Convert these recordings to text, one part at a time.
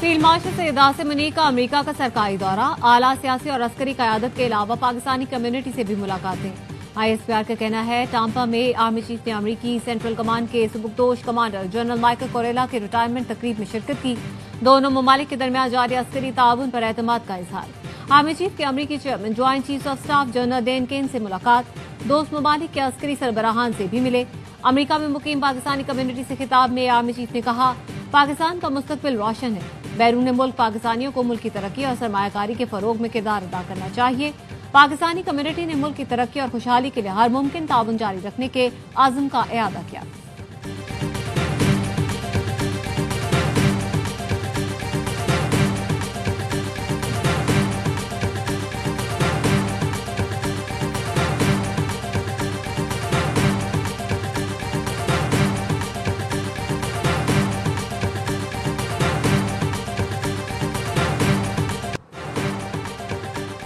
Field marshal Syed Asim Munir का America का सरकारी दौरा, आला सियासी और अस्करी क़यादत के अलावा पाकिस्तानी कम्युनिटी से भी मुलाकातें। ISPR का कहना है टाम्पा में आर्मी चीफ ने अमेरिकी सेंट्रल कमांड के सुबुकदोश कमांडर जनरल माइकल कोरेला के रिटायरमेंट तकरीब में शिरकत की। दोनों ममालिक के दरमियान जारी अस्करी ताउन पर एतमाद का इजहार। आर्मी चीफ के अमेरिकी chairman joint chief of staff general Dan Caine से मुलाकात। दोस्त ममालिक के अस्करी सरबराहान से भी मिले। अमेरिका में मुकीम पाकिस्तानी कम्युनिटी से खिताब में आर्मी चीफ ने कहा पाकिस्तान का मुस्तकबिल रोशन है। बैरून मुल्क पाकिस्तानियों को मुल्क की तरक्की और सरमायाकारी के फरोग में किरदार अदा करना चाहिए। पाकिस्तानी कम्युनिटी ने मुल्क की तरक्की और खुशहाली के लिए हर मुमकिन ताउन जारी रखने के आज़म का इरादा किया।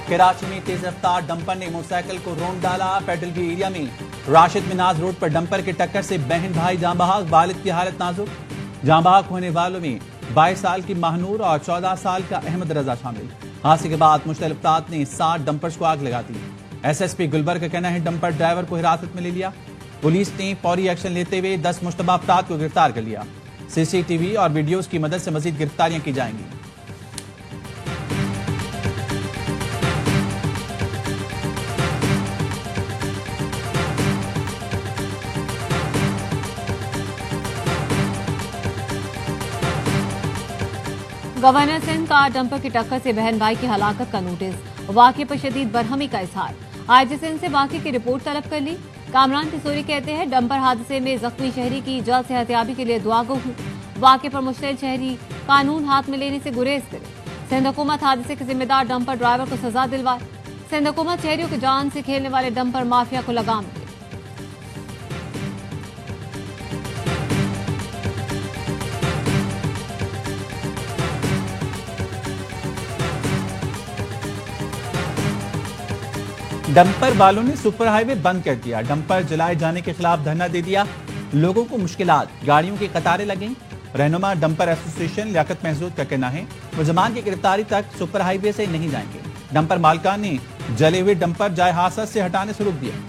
कराची में तेज रफ्तार डंपर ने मोटरसाइकिल को रौंद डाला। फेडरल एरिया में राशिद मिनाज रोड पर डंपर की टक्कर से बहन भाई जाँ बहक, वालिद की हालत नाजुक। जाँ बहक होने वालों में 22 साल की महनूर और 14 साल का अहमद रजा शामिल। हादसे के बाद मुश्तल अफराद ने 60 डंपर्स को आग लगा दी। SSP गुलबर्ग का कहना है डंपर ड्राइवर को हिरासत में ले लिया। पुलिस ने फौरी एक्शन लेते हुए 10 मुश्तबा अफराद को गिरफ्तार कर लिया। CCTV और वीडियोज की मदद से मजीद गिरफ्तारियां की जाएंगी। गवर्नर सिंध का डंपर की टक्कर से बहन भाई की हलाकत का नोटिस। वाक़े पर शदीद बरहमी का इजहार। IG सिंध से वाक़े की रिपोर्ट तलब कर ली। कामरान किशोरी कहते हैं डंपर हादसे में जख्मी शहरी की जल्द सेहतियाबी के लिए दुआगो हूँ। वाक़े पर मुश्तिल शहरी कानून हाथ में लेने से गुरेज करे। सिंध हुकूमत हादसे के जिम्मेदार डंपर ड्राइवर को सजा दिलवाए। सिंध हुकूमत शहरियों की जान से खेलने वाले डंपर माफिया को लगाम दे। डंपर वालों ने सुपर हाईवे बंद कर दिया। डंपर जलाए जाने के खिलाफ धरना दे दिया। लोगों को मुश्किलात, गाड़ियों की कतारें लगीं। रहनुमा डंपर एसोसिएशन लियाकत महसूद का कहना है मुलजमान की गिरफ्तारी तक सुपर हाईवे से नहीं जाएंगे। डंपर मालिकान ने जले हुए डंपर जाए हादसा से हटाने से रोक दिया।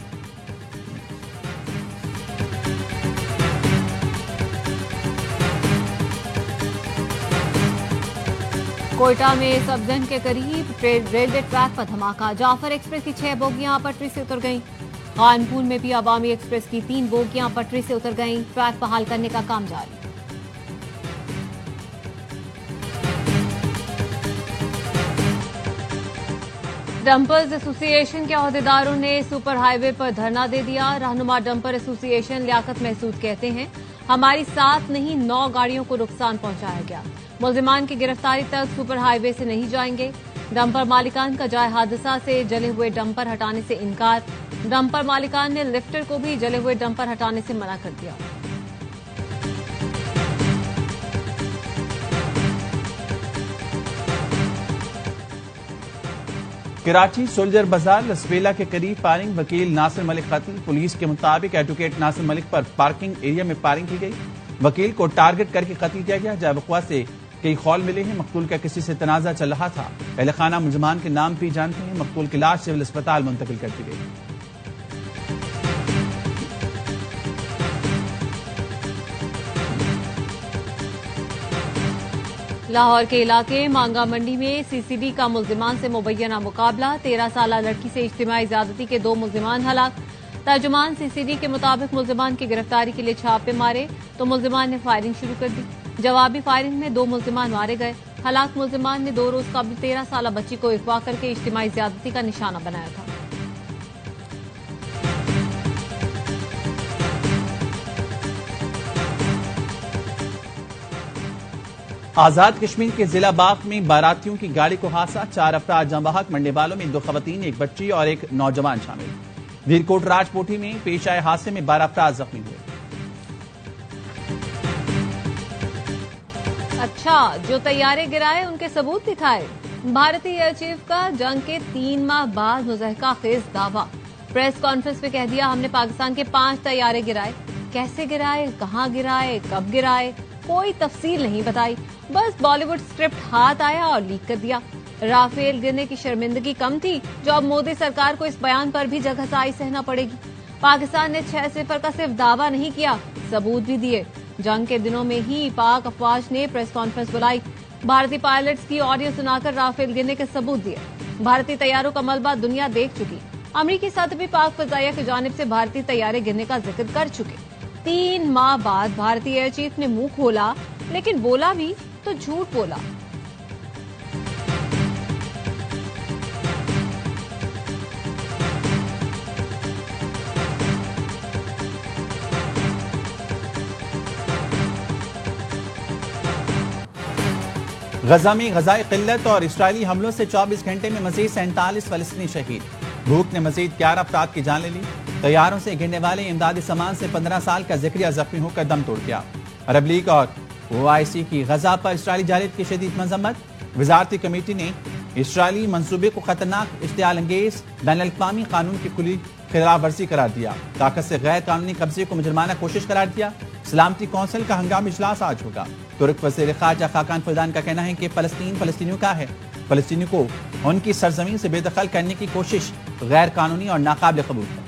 कोयटा में सबजन के करीब रेलवे ट्रैक पर धमाका। जाफर एक्सप्रेस की 6 बोगियां पटरी से उतर गईं। खानपुर में भी अवामी एक्सप्रेस की 3 बोगियां पटरी से उतर गईं। ट्रैक बहाल करने का काम जारी। डंपर्स एसोसिएशन के अहदेदारों ने सुपर हाईवे पर धरना दे दिया। रहनुमा डंपर एसोसिएशन लियाकत महसूद कहते हैं हमारी 7 नहीं 9 गाड़ियों को नुकसान पहुंचाया गया। मुलजिमान की गिरफ्तारी तक सुपर हाईवे से नहीं जाएंगे। डंपर मालिकान का जाए हादसा से जले हुए डंपर हटाने से इनकार। डंपर मालिकान ने लिफ्टर को भी जले हुए डंपर हटाने से मना कर दिया। कराची सोल्जर बाजार लसबेला के करीब फायरिंग, वकील नासिर मलिक कत्ल। पुलिस के मुताबिक एडवोकेट नासिर मलिक पर पार्किंग एरिया में फायरिंग की गई। वकील को टारगेट करके कत्ल किया गया। जावकुआ से कई खौल मिले हैं। मकतूल का किसी से तनाजा चल रहा था। अहल खाना मुलजमान के नाम भी जानते हैं। मकतूल की लाश सिविल अस्पताल मुंतकिल कर दी गई। लाहौर के इलाके मांगा मंडी में CCD का मुलजिमान से मुबैना मुकाबला। 13 साल लड़की से इज्तिमाई ज्यादती के 2 मुलजिमान हलाक। तर्जुमान CCD के मुताबिक मुलजिमान की गिरफ्तारी के लिए छापे मारे तो मुलजिमान ने फायरिंग शुरू कर दी। जवाबी फायरिंग में 2 मुलजिमान मारे गए। हलाक मुलजिमान ने 2 रोज कबल 13 साल बच्ची को अगवा करके इज्तिमाई ज्यादती का निशाना बनाया था। आजाद कश्मीर के जिला बाग में बारातियों की गाड़ी को हादसा। 4 अफराद जाँ बहक, मरने वालों में 2 खवातीन, 1 बच्ची और 1 नौजवान शामिल। वीरकोट राजपोटी में पेश आए हादसे में 12 अफराद जख्मी हुए। अच्छा, जो तैयारे गिराए उनके सबूत दिखाए। भारतीय एयर चीफ का जंग के 3 माह बाद मुज़हका खेज दावा। प्रेस कॉन्फ्रेंस में कह दिया हमने पाकिस्तान के 5 तैयारे गिराए। कैसे गिराए, कहां गिराए, कब गिराए, कोई तफसील नहीं बताई, बस बॉलीवुड स्क्रिप्ट हाथ आया और लीक कर दिया। राफेल गिरने की शर्मिंदगी कम थी जो अब मोदी सरकार को इस बयान पर भी जगहसाई सहना पड़ेगी। पाकिस्तान ने 6-0 का सिर्फ दावा नहीं किया, सबूत भी दिए। जंग के दिनों में ही पाक अफवाज ने प्रेस कॉन्फ्रेंस बुलाई, भारतीय पायलट्स की ऑडियो सुनाकर राफेल गिरने के सबूत दिए। भारतीय तैयारों का मलबा दुनिया देख चुकी। अमरीकी सतह भी पाक फजाइया की जानिब से भारतीय तैयारे गिरने का जिक्र कर चुके। 3 माह बाद भारतीय एयर चीफ ने मुंह खोला, लेकिन बोला भी तो झूठ बोला। गजा में गजाई किल्लत और इस्राइली हमलों से 24 घंटे में मजीद 47 फलस्तीनी शहीद। भूख ने मजीद 11 अफराद की जान ले ली। तैयारों से गिरने वाले इमदादी सामान से 15 साल का जिक्रिया जख्मी होकर दम तोड़ गया। अरब लीग और OIC की गजा पर इस्राइली जारियत की शदीद मजम्मत। वजारती कमेटी ने इस्राइली मंसूबे को खतरनाक इश्तियाल अंगेज बैनुल-अक़वामी कानून की खुली खिलाफ वर्जी करार दिया। ताकत से गैर कानूनी कब्जे को मुजरमाना कोशिश करार दिया। सलामती कौंसिल का हंगामी इजलास आज होगा। तुर्क वज़ीर ख़ारजा खाकान फरदान का कहना है कि फलस्तीन फलस्तीनियों का है। फलस्तीनियों को उनकी सरजमीन से बेदखल करने की कोशिश गैर कानूनी और नाकाबिल कबूल है।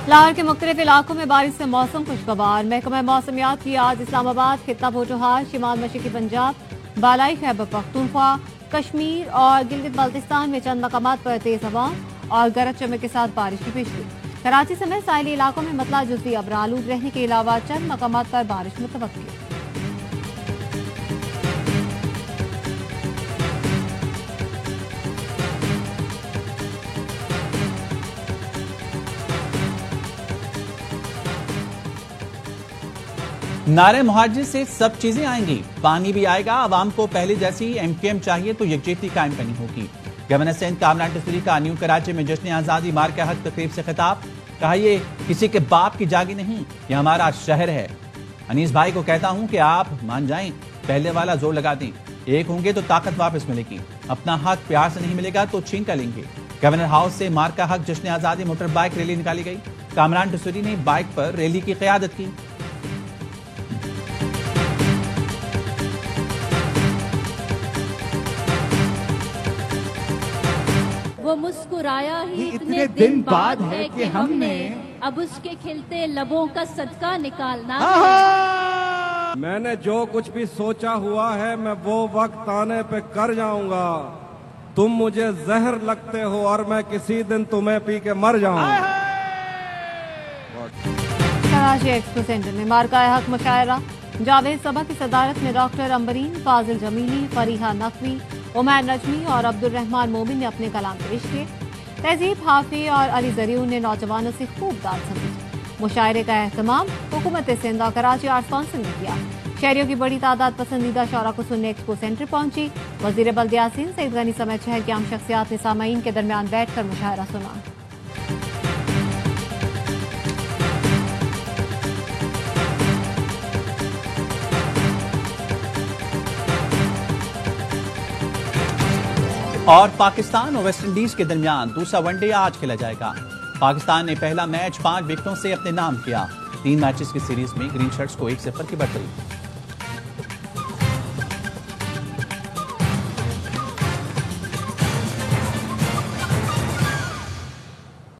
लाहौर के मुख्तलिफ इलाकों में बारिश से मौसम खुशगवार। महकमा मौसमियात की आज इस्लामाबाद, खित्ता पोठोहार, शिमाल मशरकी पंजाब, बालाई खैबर पख्तूनख्वा, कश्मीर और गिलगित बाल्टिस्तान में चंद मकामात पर तेज हवा और गरज चमक के साथ बारिश की पेशगी। कराची समेत साहिली इलाकों में मतला जुज़वी अबरालूद रहने के अलावा चंद मकामात पर बारिश मुतवक्की। नारे मुहाजिर से सब चीजें आएंगी, पानी भी आएगा। आवाम को पहले जैसी MQM चाहिए तो यकजहती कायम करनी होगी। गवर्नर सिंध कामरान टसूरी का न्यू कराची में जश्न आजादी मार के हक तकरीब से खिताब। कहा ये किसी के बाप की जागी नहीं, ये हमारा शहर है। अनीस भाई को कहता हूं कि आप मान जाएं, पहले वाला जोर लगा दें। एक होंगे तो ताकत वापस मिलेगी। अपना हक प्यार से नहीं मिलेगा तो छीन कर लेंगे। गवर्नर हाउस से मार का हक जश्न आजादी मोटर बाइक रैली निकाली गई। कामरान टसूरी ने बाइक पर रैली की क़यादत की। वो मुस्कुराया ही इतने दिन बाद है कि हमने अब उसके खिलते लबों का सदका निकालना है। मैंने जो कुछ भी सोचा हुआ है मैं वो वक्त आने पे कर जाऊंगा। तुम मुझे जहर लगते हो और मैं किसी दिन तुम्हें पी के मर जाऊंगा। कराची एक्सपो सेंटर में मार्का हक मुशायरा। जावेद सबा की सदारत में डॉक्टर अंबरीन, फाजिल जमीली, फरीहा नकवी, उमैर नजमी और अब्दुल रहमान मोमिन ने अपने कलाम पेश किए। तहजीब हाफी और अली जरीउन ने नौजवानों से खूब दाद समझी। मुशायरे का एहतमाम हुकूमत सिंध और कराची आर्ट्स काउंसिल ने किया। शहरियों की बड़ी तादाद पसंदीदा शौरा को सुनने एक्सपो सेंटर पहुंची। वजीर बल्दियासीन सईद गनी समेत शहर की आम शख्सियात ने सामाईन के दरमियान बैठकर मुशायरा सुना। और पाकिस्तान और वेस्टइंडीज के दरमियान दूसरा वनडे आज खेला जाएगा। पाकिस्तान ने पहला मैच 5 विकेटों से अपने नाम किया। 3 मैचेस की सीरीज में ग्रीन शर्ट्स को 1-0 की बढ़त।